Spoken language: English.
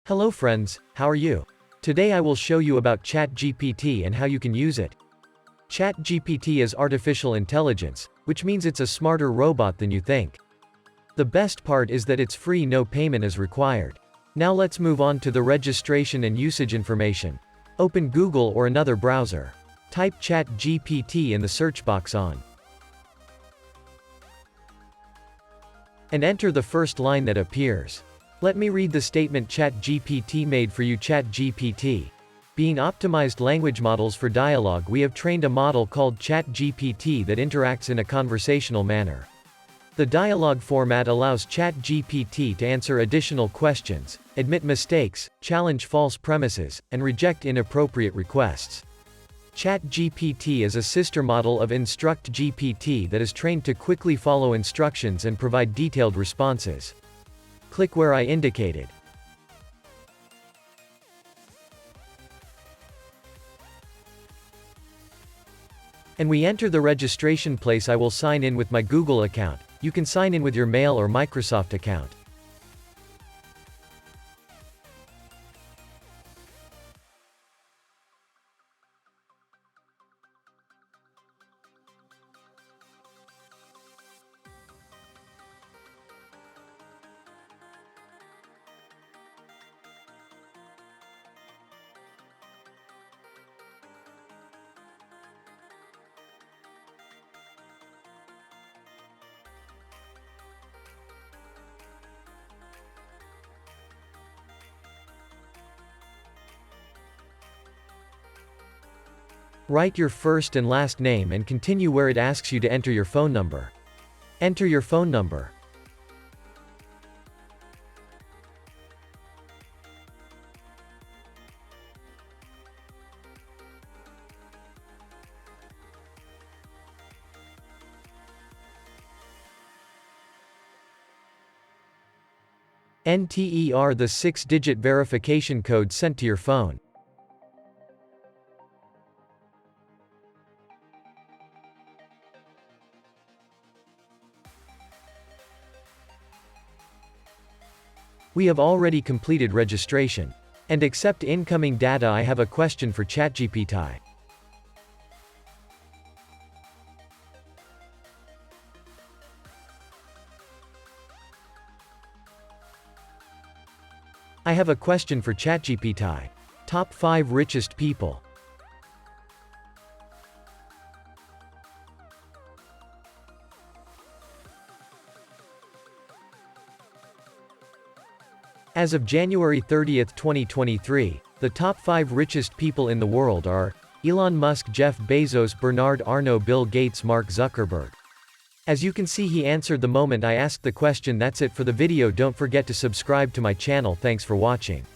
Hello friends, how are you? Today I will show you about ChatGPT and how you can use it. ChatGPT is artificial intelligence, which means it's a smarter robot than you think. The best part is that it's free, no payment is required. Now let's move on to the registration and usage information. Open Google or another browser. Type ChatGPT in the search box on. And enter the first line that appears. Let me read the statement ChatGPT made for you. ChatGPT. Being optimized language models for dialogue, we have trained a model called ChatGPT that interacts in a conversational manner. The dialogue format allows ChatGPT to answer additional questions, admit mistakes, challenge false premises, and reject inappropriate requests. ChatGPT is a sister model of InstructGPT that is trained to quickly follow instructions and provide detailed responses. Click where I indicated. And we enter the registration place. I will sign in with my Google account. You can sign in with your Mail or Microsoft account. Write your first and last name and continue where it asks you to enter your phone number. Enter your phone number. Enter the 6-digit verification code sent to your phone. We have already completed registration. And accept incoming data. I have a question for ChatGPT. I have a question for ChatGPT. Top 5 richest people. As of January 30, 2023, the top 5 richest people in the world are Elon Musk, Jeff Bezos, Bernard Arnault, Bill Gates, Mark Zuckerberg. As you can see, he answered the moment I asked the question. That's it for the video. Don't forget to subscribe to my channel. Thanks for watching.